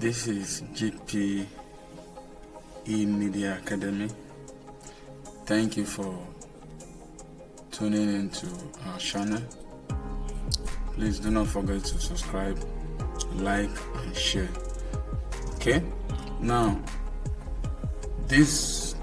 This is GPE Media Academy. Thank you for tuning into our channel. Please do not forget to subscribe, like and share. Okay, now this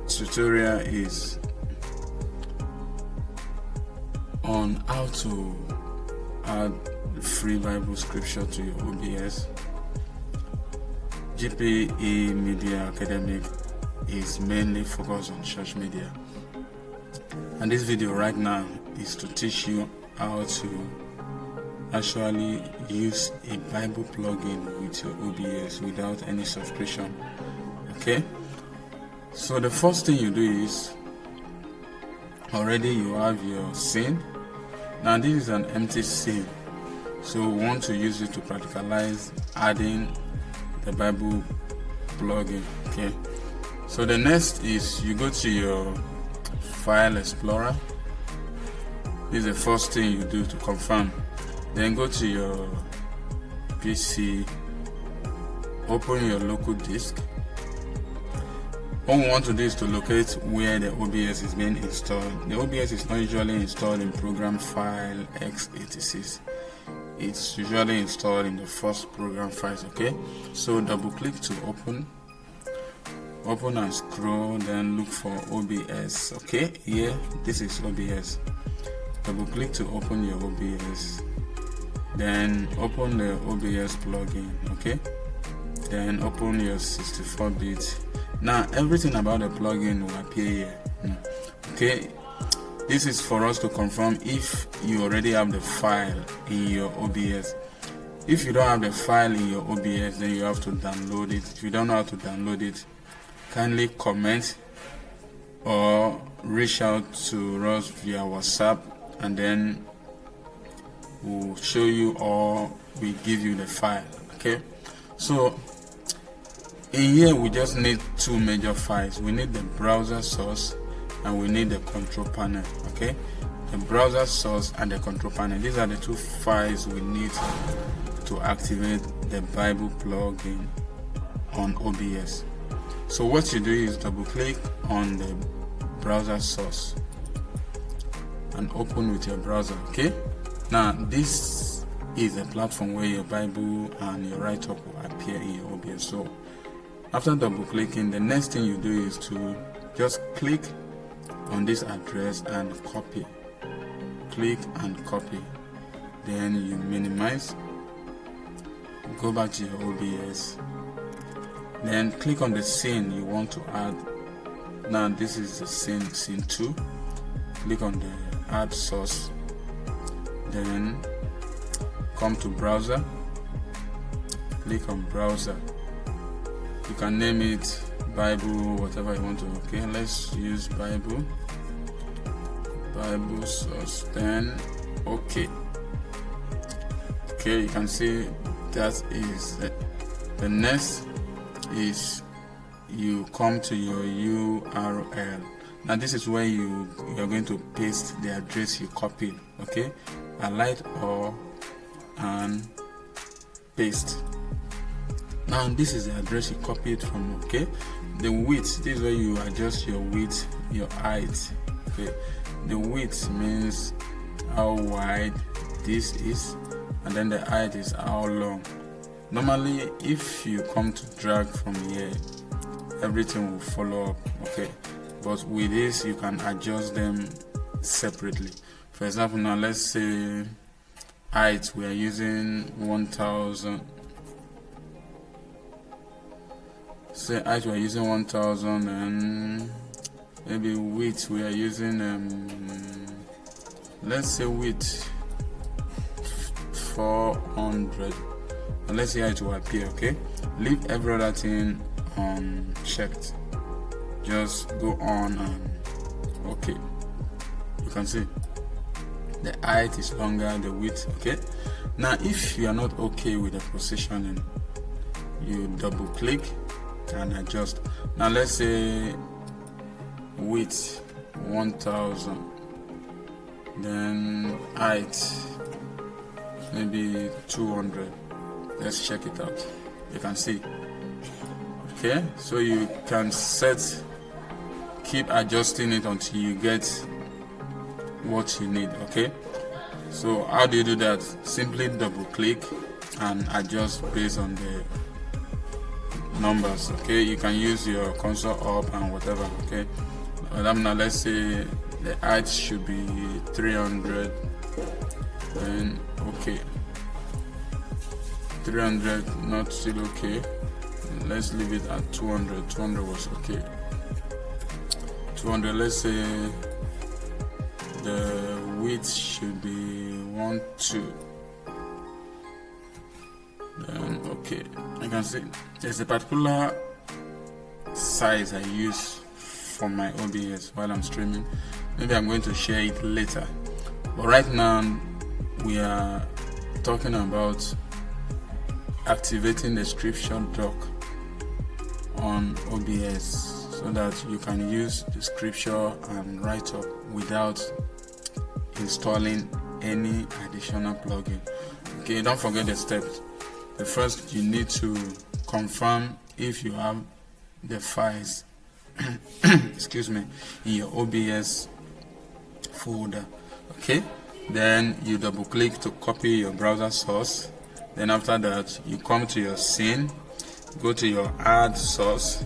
tutorial is on how to add free Bible scripture to your OBS. GPE Media Academy is mainly focused on church media, and this video right now is to teach you how to actually use a Bible plugin with your OBS without any subscription. Okay, so the first thing you do is, already you have your scene. Now this is an empty scene, so we want to use it to practicalize adding the Bible plugin. Okay, so the next is you go to your file explorer. This is the first thing you do to confirm. Then go to your PC, open your local disk. What we want to do is to locate where the OBS is being installed. The OBS is not usually installed in program file x86. It's usually installed in the first program files. Okay, so double click to open and scroll, then look for OBS. Okay, here this is OBS. Double click to open your OBS, then open the OBS plugin. Okay, then open your 64-bit. Now everything about the plugin will appear here. Okay, this is for us to confirm if you already have the file in your OBS. If you don't have the file in your OBS, then you have to download it. If you don't know how to download it, kindly comment or reach out to us via WhatsApp, and then we'll show you or we give you the file. Okay, so in here we just need two major files. We need the browser source and we need the control panel. Okay, the browser source and the control panel, these are the two files we need to activate the Bible plugin on OBS. So what you do is double click on the browser source and open with your browser. Okay, now this is a platform where your Bible and your write-up will appear in your OBS. So after double clicking, the next thing you do is to just click on this address and copy. Click and copy, then you minimize, go back to your OBS, then click on the scene you want to add. Now this is the scene 2. Click on the add source, then come to browser, click on browser. You can name it Bible, whatever you want to. Okay, let's use Bible source, then okay. Okay, you can see that is the next is you come to your URL. Now this is where you're going to paste the address you copied. Okay, highlight all and paste. Now this is the address you copied from. Okay, the width, this is where you adjust your width, your height. Okay, the width means how wide this is, and then the height is how long. Normally if you come to drag from here, everything will follow up. Okay, but with this you can adjust them separately. For example, now let's say height, we are using 1000. Say height we are using 1000, and maybe width we are using let's say width 400, and let's see how it will appear. Okay, leave every other thing unchecked, just go on and okay. You can see the height is longer, the width. Okay, now if you are not okay with the positioning, you double click and adjust. Now let's say width 1000, then height maybe 200. Let's check it out. You can see. Okay, so you can keep adjusting it until you get what you need. Okay, so how do you do that? Simply double click and adjust based on the numbers. Okay, you can use your console up and whatever. Okay, now let's say the height should be 300, then okay, 300 not still okay, let's leave it at 200. 200 was okay. 200, let's say the width should be 1.2. Then okay, I can see there's a particular size I use for my OBS while I'm streaming. Maybe I'm going to share it later, but right now we are talking about activating the scripture dock on OBS so that you can use the scripture and write up without installing any additional plugin. Okay, don't forget the steps. The first, you need to confirm if you have the files excuse me, in your OBS folder. Okay, then you double click to copy your browser source. Then after that, you come to your scene, go to your add source,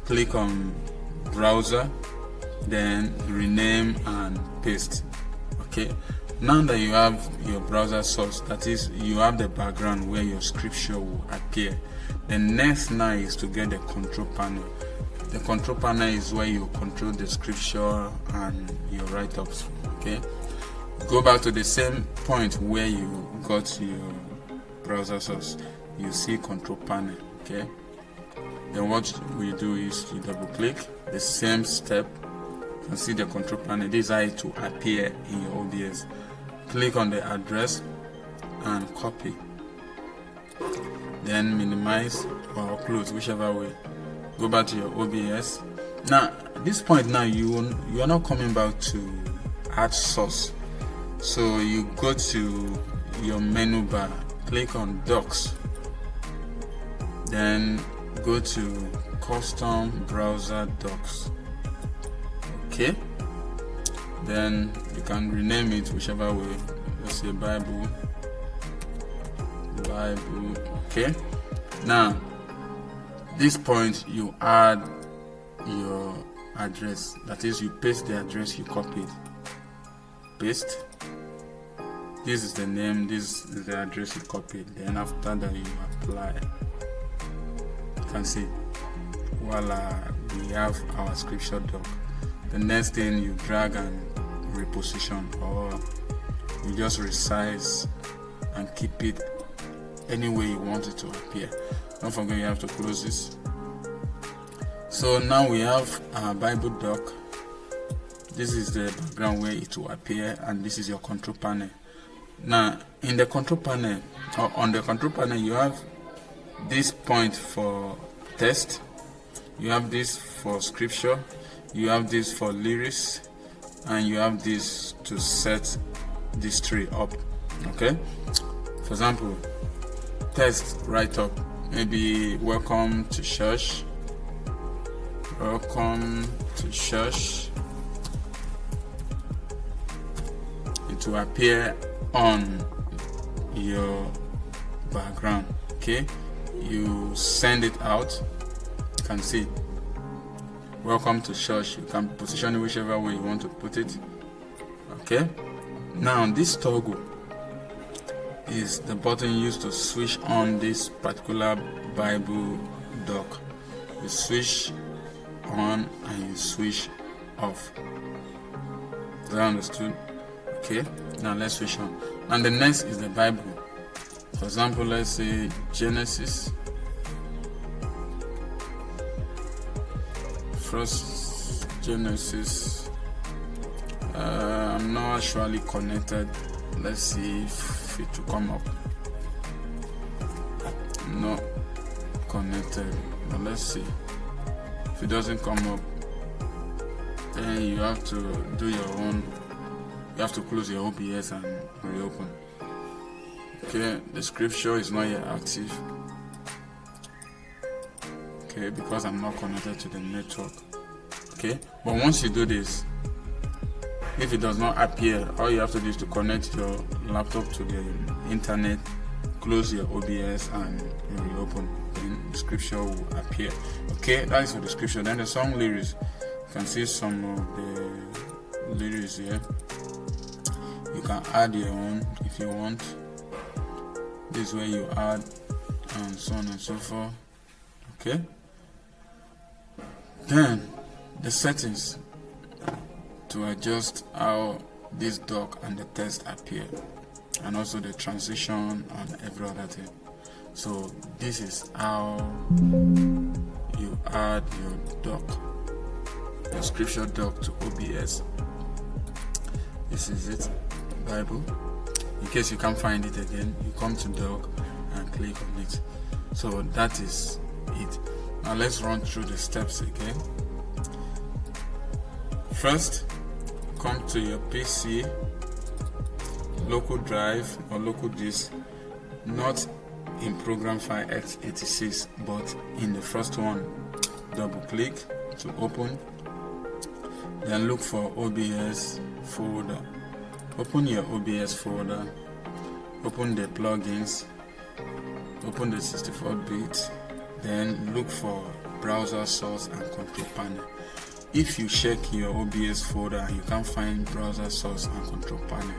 click on browser, then rename and paste. Okay, now that you have your browser source, that is, you have the background where your scripture will appear, the next now is to get the control panel. The control panel is where you control the scripture and your write-ups. Okay, go back to the same point where you got your browser source. You see control panel. Okay, then what we do is you double click the same step and see the control panel. This is how it will appear in your OBS. Click on the address and copy, then minimize or close, whichever way. Go back to your OBS. Now at this point now you are not coming back to add source, so you go to your menu bar, click on docs, then go to custom browser docs. Okay, then you can rename it whichever way. Let's say Bible. Okay, now this point you add your address, that is, you paste the address you copied. Paste. This is the name, this is the address you copied. Then after that you apply. You can see, voila, we have our scripture doc. The next thing, you drag and reposition, or you just resize and keep it any way you want it to appear. Don't forget you have to close this. So now we have our Bible doc. This is the background where it will appear, and this is your control panel. Now in the control panel, or on the control panel, you have this point for text, you have this for scripture, you have this for lyrics, and you have this to set this tree up. Okay, for example, text write up, maybe welcome to church, welcome to church. It will appear on your background. Okay, you send it out, you can see welcome to church. You can position it whichever way you want to put it. Okay, now this toggle is the button used to switch on this particular Bible doc. You switch on and you switch off. Is that understood? Okay, now let's switch on. And the next is the Bible. For example, let's say Genesis. First Genesis. I'm not actually connected. Let's see if it will come up. Not connected. But let's see. If it doesn't come up, then you have to do your own. You have to close your OBS and reopen. Okay, the scripture is not yet active. okay, because I'm not connected to the network. Okay, but once you do this, if it does not appear, all you have to do is to connect your laptop to the internet, close your OBS, and you reopen. Then the scripture will appear. Okay, that is for the scripture. Then the song lyrics, you can see some of the lyrics here. You can add your own if you want. This is where you add, and so on and so forth. Okay, then the settings to adjust how this doc and the text appear, and also the transition and every other thing. So this is how you add your doc, the scripture doc, to OBS. This is it, Bible. In case you can't find it again, you come to doc and click on it. So that is it. Now let's run through the steps again. First, come to your PC, local drive or local disk, not in program file x86, but in the first one. Double click to open, then look for OBS folder. Open your OBS folder, open the plugins, open the 64-bit, then look for browser source and control panel. If you check your OBS folder and you can't find browser source and control panel,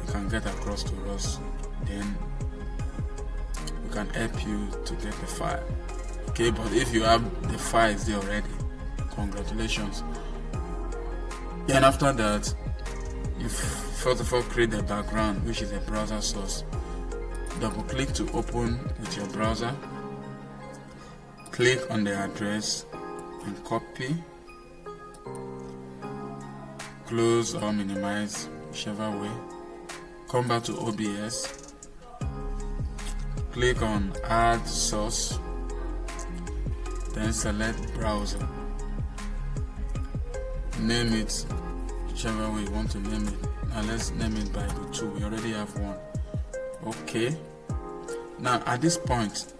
you can get across to us, then we can help you to get the file. Okay, but if you have the files there already, congratulations. Then after that, you first of all create the background, which is a browser source. Double click to open with your browser, click on the address and copy, close or minimize, whichever way. Come back to OBS, click on add source, then select browser, name it whichever way you want to name it. Now let's name it Bible 2. We already have one. Okay, now at this point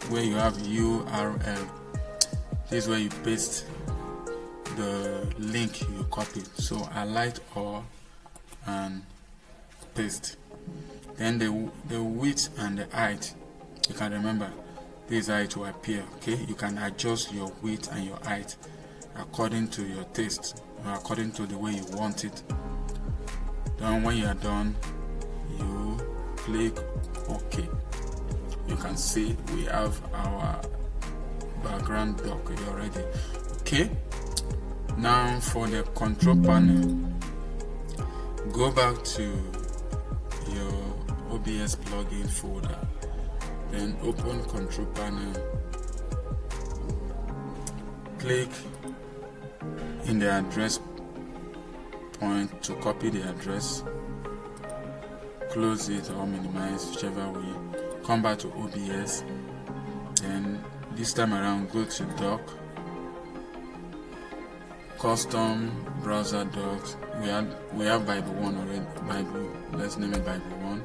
where you have URL, this is where you paste the link you copied. So highlight all and paste. Then the width and the height, you can remember this height will appear. Okay, you can adjust your width and your height according to your taste, or according to the way you want it. Then when you are done, you click OK. You can see we have our background doc already. Okay, now for the control panel, go back to your OBS plugin folder, then open control panel, click in the address point to copy the address, close it or minimize, whichever way. Come back to OBS, then this time around go to doc, custom browser docs. We have Bible 1 already. Bible, let's name it Bible 1.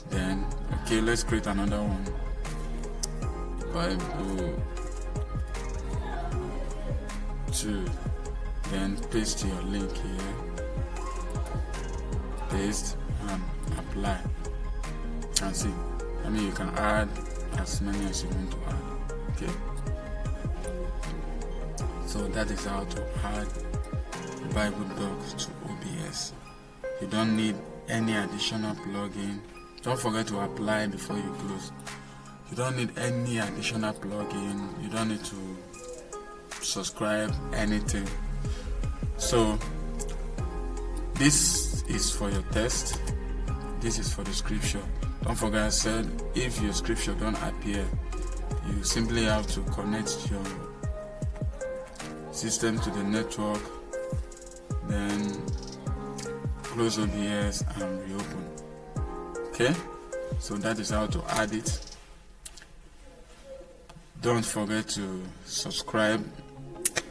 Then okay, let's create another one, Bible 2. Then paste your link here, paste and apply. And see, I mean, you can add as many as you want to add. Okay, so that is how to add Bible docs to OBS. You don't need any additional plugin. Don't forget to apply before you close. You don't need any additional plugin. You don't need to subscribe anything. So this is for your test, this is for the scripture. Don't forget I said if your scripture don't appear, you simply have to connect your system to the network, then close OBS and reopen. Okay, so that is how to add it. Don't forget to subscribe,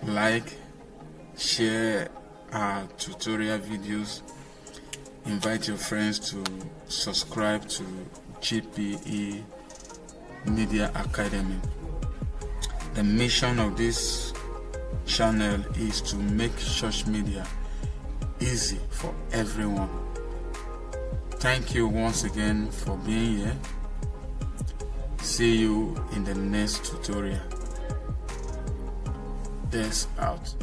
like, share our tutorial videos, invite your friends to subscribe to GPE Media Academy. The mission of this channel is to make church media easy for everyone. Thank you once again for being here. See you in the next tutorial. This out.